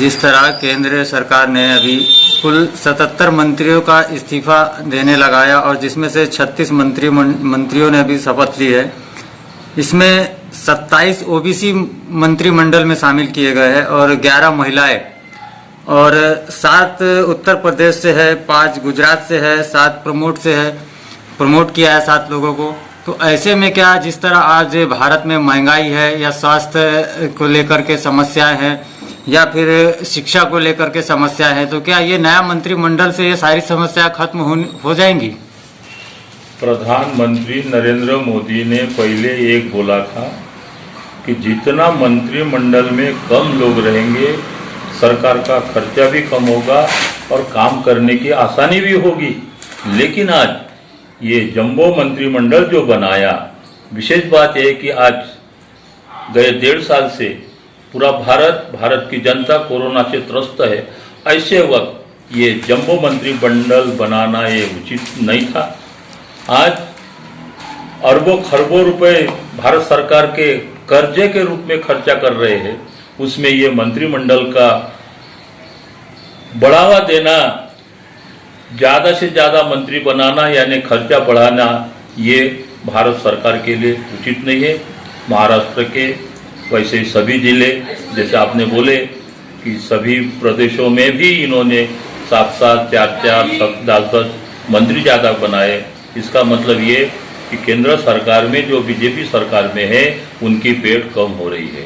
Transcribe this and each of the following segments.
जिस तरह केंद्र सरकार ने अभी कुल 77 मंत्रियों का इस्तीफा देने लगाया और जिसमें से 36 मंत्रियों ने अभी शपथ ली है, इसमें 27 ओबीसी मंत्रिमंडल में शामिल किए गए हैं और 11 महिलाएं और 7 उत्तर प्रदेश से है, 5 गुजरात से है, 7 प्रमोट किया है 7 लोगों को। तो ऐसे में क्या जिस तरह आज भारत में महंगाई है या स्वास्थ्य को लेकर के समस्याएं हैं या फिर शिक्षा को लेकर के समस्याएं हैं, तो क्या ये नया मंत्रिमंडल से ये सारी समस्या खत्म हो जाएंगी? प्रधानमंत्री नरेंद्र मोदी ने पहले एक बोला था कि जितना मंत्रिमंडल में कम लोग रहेंगे सरकार का खर्चा भी कम होगा और काम करने की आसानी भी होगी। लेकिन आज ये जंबो मंत्रिमंडल जो बनाया, विशेष बात यह है कि आज गए 1.5 साल से पूरा भारत की जनता कोरोना से त्रस्त है। ऐसे वक्त ये जंबो मंत्रिमंडल बनाना ये उचित नहीं था। आज अरबों खरबों रुपए भारत सरकार के कर्जे के रूप में खर्चा कर रहे हैं, उसमें ये मंत्रिमंडल का बढ़ावा देना, ज़्यादा से ज़्यादा मंत्री बनाना यानी खर्चा बढ़ाना, ये भारत सरकार के लिए उचित नहीं है। महाराष्ट्र के वैसे ही सभी जिले, जैसे आपने बोले कि सभी प्रदेशों में भी इन्होंने 7-7, 4-4, 10-10 मंत्री ज़्यादा बनाए। इसका मतलब ये कि केंद्र सरकार में जो बीजेपी सरकार में है उनकी पेट कम हो रही है।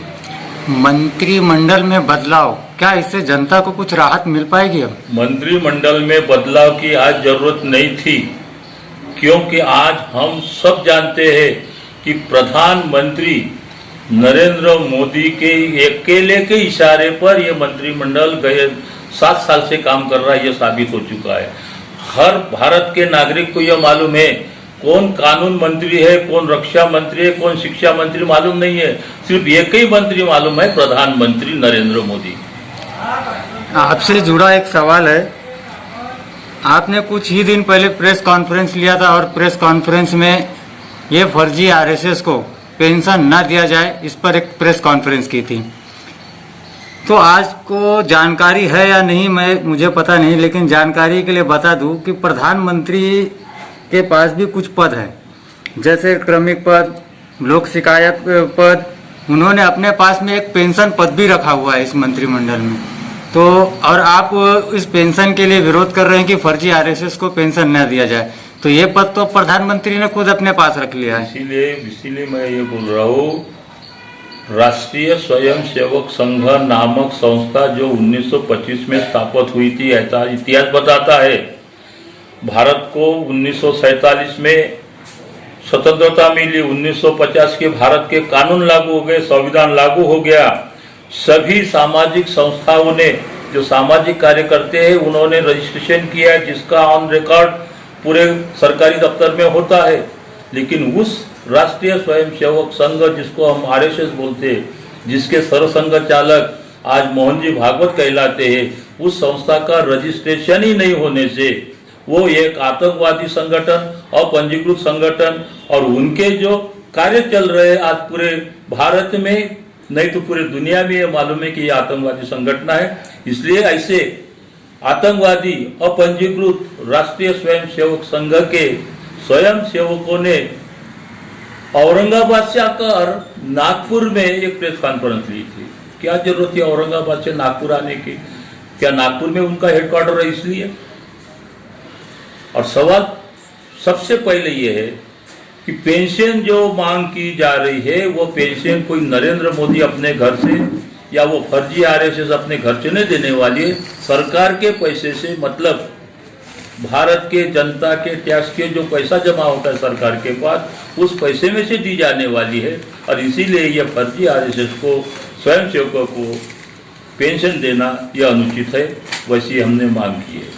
मंत्रिमंडल में बदलाव, क्या इससे जनता को कुछ राहत मिल पाएगी? अब मंत्रिमंडल में बदलाव की आज जरूरत नहीं थी, क्योंकि आज हम सब जानते हैं कि प्रधानमंत्री नरेंद्र मोदी के अकेले के इशारे पर यह मंत्रिमंडल गए 7 साल से काम कर रहा है, यह साबित हो चुका है। हर भारत के नागरिक को यह मालूम है कौन कानून मंत्री है, कौन रक्षा मंत्री है, कौन शिक्षा मंत्री मालूम नहीं है। सिर्फ एक ही मंत्री मालूम है, प्रधानमंत्री नरेंद्र मोदी। आपसे जुड़ा एक सवाल है, आपने कुछ ही दिन पहले प्रेस कॉन्फ्रेंस लिया था और प्रेस कॉन्फ्रेंस में ये फर्जी आरएसएस को पेंशन न दिया जाए, इस पर एक प्रेस कॉन्फ्रेंस की थी। तो आज को जानकारी है या नहीं मुझे पता नहीं, लेकिन जानकारी के लिए बता दूं कि प्रधानमंत्री के पास भी कुछ पद हैं, जैसे क्रमिक पद, लोक शिकायत पद। उन्होंने अपने पास में एक पेंशन पद भी रखा हुआ है इस मंत्रिमंडल में। तो और आप इस पेंशन के लिए विरोध कर रहे हैं कि फर्जी आरएसएस को पेंशन न दिया जाए, तो ये पद तो प्रधानमंत्री ने खुद अपने पास रख लिया है। इसीलिए मैं ये बोल रहा हूँ, राष्ट्रीय स्वयंसेवक संघ नामक संस्था जो 1925 में स्थापित हुई थी, ऐसा इतिहास बताता है। भारत को 1947 में स्वतंत्रता मिली, 1950 के भारत के कानून लागू हो गए, संविधान लागू हो गया। सभी सामाजिक संस्थाओं ने, जो सामाजिक कार्य करते हैं, उन्होंने रजिस्ट्रेशन किया, जिसका ऑन रिकॉर्ड पूरे सरकारी दफ्तर में होता है। लेकिन उस राष्ट्रीय स्वयंसेवक संघ, जिसको हम आरएसएस बोलते हैं, जिसके सरसंघ चालक आज मोहन जी भागवत कहलाते हैं, उस संस्था का रजिस्ट्रेशन ही नहीं होने से वो एक आतंकवादी संगठन, अपंजीकृत संगठन, और उनके जो कार्य चल रहे हैं आज पूरे भारत में नहीं तो पूरे दुनिया में ये मालूम है कि ये आतंकवादी संगठन है। इसलिए ऐसे आतंकवादी अपंजीकृत राष्ट्रीय स्वयंसेवक संघ के स्वयंसेवकों ने औरंगाबाद से आकर नागपुर में एक प्रेस कॉन्फ्रेंस ली थी। क्या जरूरत है औरंगाबाद से नागपुर आने की? क्या नागपुर में उनका हेडक्वार्टर है इसलिए? और सवाल सबसे पहले ये है कि पेंशन जो मांग की जा रही है, वो पेंशन कोई नरेंद्र मोदी अपने घर से या वो फर्जी आरएसएस अपने घर से नहीं देने वाली है, सरकार के पैसे से। मतलब भारत के जनता के टैक्स के जो पैसा जमा होता है सरकार के पास, उस पैसे में से दी जाने वाली है। और इसीलिए यह फर्जी आरएसएस को, स्वयंसेवकों को पेंशन देना यह अनुचित है, वैसी हमने मांग की है।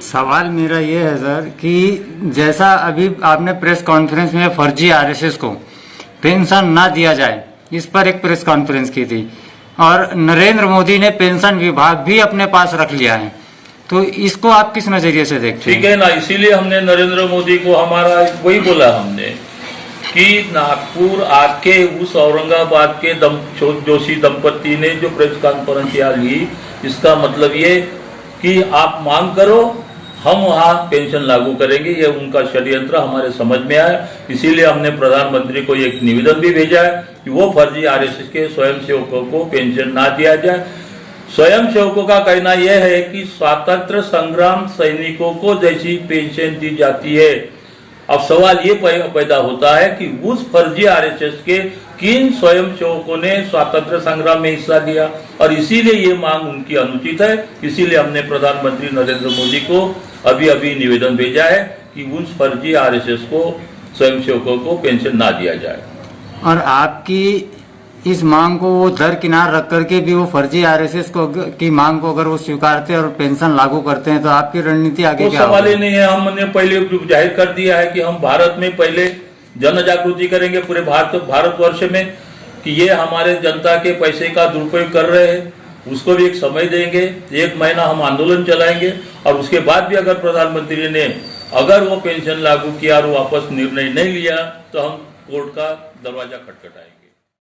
सवाल मेरा ये है सर कि जैसा अभी आपने प्रेस कॉन्फ्रेंस में फर्जी आरएसएस को पेंशन ना दिया जाए, इस पर एक प्रेस कॉन्फ्रेंस की थी, और नरेंद्र मोदी ने पेंशन विभाग भी अपने पास रख लिया है, तो इसको आप किस नजरिए से देखते हैं? ठीक है ना, इसीलिए हमने नरेंद्र मोदी को, हमारा वही बोला हमने कि नागपुर आके उस औरंगाबाद के जोशी दंपति ने जो प्रेस कॉन्फ्रेंस ली, इसका मतलब ये कि आप मांग करो, हम वहाँ पेंशन लागू करेंगे। ये उनका षड्यंत्र हमारे समझ में आया, इसीलिए हमने प्रधानमंत्री को एक निवेदन भी भेजा है कि वो फर्जी आरएसएस के स्वयंसेवकों को पेंशन ना दिया जाए। स्वयंसेवकों का कहना यह है कि स्वातंत्र संग्राम सैनिकों को जैसी पेंशन दी जाती है। अब सवाल ये पैदा होता है कि उस फर्जी आरएसएस के किन स्वयंसेवकों ने स्वातंत्र संग्राम में हिस्सा लिया, और इसीलिए ये मांग उनकी अनुचित है। इसीलिए हमने प्रधानमंत्री नरेंद्र मोदी को अभी निवेदन भेजा है कि उस फर्जी आरएसएस को स्वयंसेवकों को पेंशन ना दिया जाए। और आपकी इस मांग को वो दरकिनार रख करके भी वो फर्जी आरएसएस को की मांग को अगर वो स्वीकारते हैं और पेंशन लागू करते हैं तो आपकी रणनीति आगे क्या सवाल ही नहीं है। हमने पहले जाहिर कर दिया है कि हम भारत में पहले जन जागृति करेंगे पूरे भारतवर्ष में कि ये हमारे जनता के पैसे का दुरुपयोग कर रहे हैं। उसको भी एक समय देंगे, 1 महीना हम आंदोलन चलाएंगे, और उसके बाद भी अगर प्रधानमंत्री ने अगर वो पेंशन लागू किया और वापस निर्णय नहीं लिया तो हम कोर्ट का दरवाजा खटखटाएंगे।